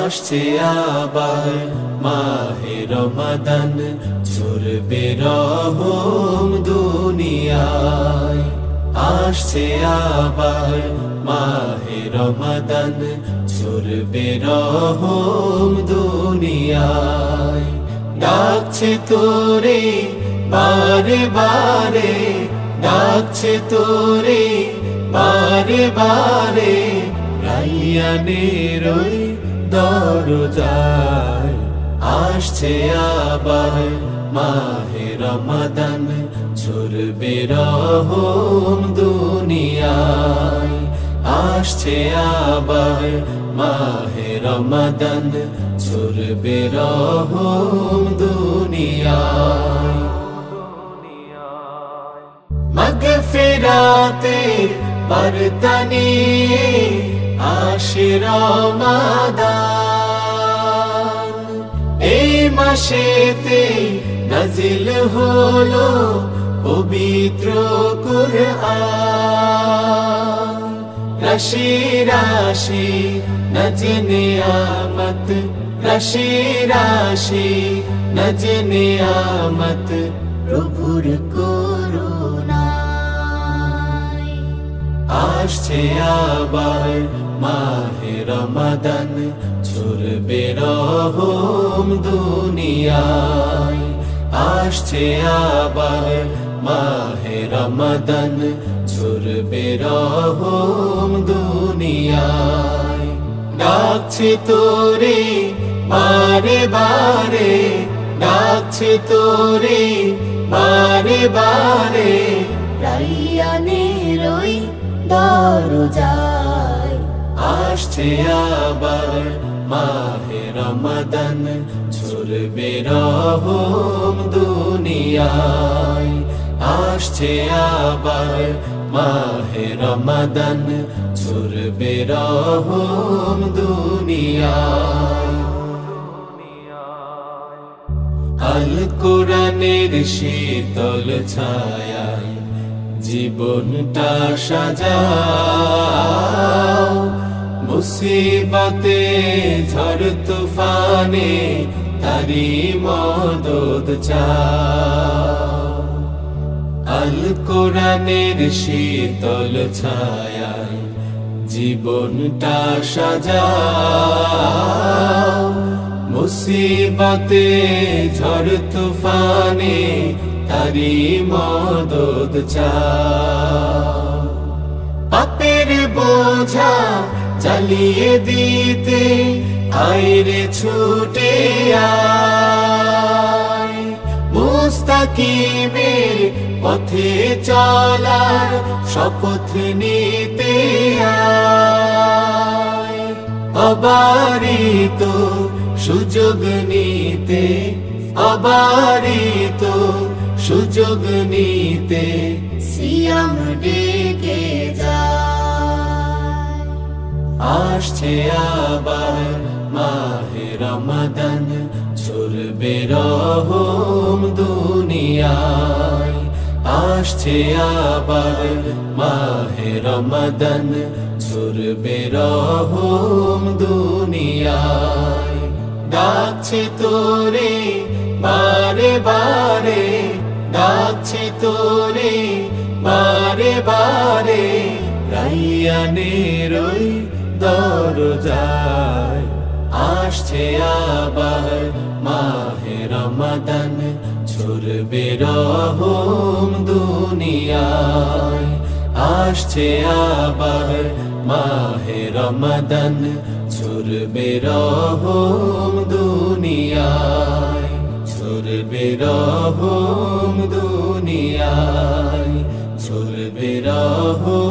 আসছে আবার মাহে রমাদান, ঝরবে রহম দুনিয়ায়। আসছে আবার মাহে রমাদান, ঝরবে রহম দুনিয়ায়। ডাকছে তোরে বারে বারে, ডাকছে তোরে বারে বারে, রাইয়ানের ওই দরজায়। আসছে আবার মাহে রমাদান, ঝরবে রহম দুনিয়ায়। আসছে আবার মাহে রমাদান, ঝরবে রহম দুনিয়ায়। মাগফিরাতের বার্তা নিয়ে আসে রমাদান। এই মাসেতে নাজিল হলো পবিত্র কুরআন। রাশি রাশি নজে নিয়ামত, রাশি রাশি নজে নিয়ামত, প্রভুর করুণায়। আসছে আবার মাহে রমাদান, ঝরবে রহম দুনিয়ায়। আসছে আবার মাহে রমাদান, ঝরবে রহম দুনিয়ায়। ডাকছে তোরে বারে বারে, ডাকছে তোরে বারে বারে, রাইয়ানের ওই দরজায়। আসছে আবার মাহে রমাদান, ঝরবে রহম দুনিয়ায়। আসছে আবার মাহে রমাদান, ঝরবে রহম দুনিয়ায়। আল কোরআনের শীতল ছায়ায় জীবনটা সাজাও, মুসিবতে ঝড় তুফানে তারি মদদ চাও। আল কোরআনের শীতল ছায়ায় জীবনটা সাজাও, মুসিবতে ঝড় তুফানে তারি মদদ চাও। পাপের বোঝা চালিয়ে দিতে আইরে ছুটে আয়, মুস্তাকিমের পথে চলার শপথ নিতে আয়। অবারিত সুযোগ নিতে, অবারিত সুযোগ নিতে, সিয়াম ডেকে যায়। আসছে আবার মাহে রমাদান, ঝরবে রহম দুনিয়ায়। আসছে আবার মাহে রমাদান, ঝরবে রহম দুনিয়ায়। ডাকছে তোরে বারে বারে, ডাকছে তোরে বারে বারে, রাইয়ানের ওই দরজায়। আসছে আবার মাহে রমাদান, ঝরবে রহম দুনিয়ায়। আসছে আবার মাহে রমাদান, ঝরবে রহম দুনিয়ায়। ঝরবে রহম দুনিয়ায়, ঝরবে রহম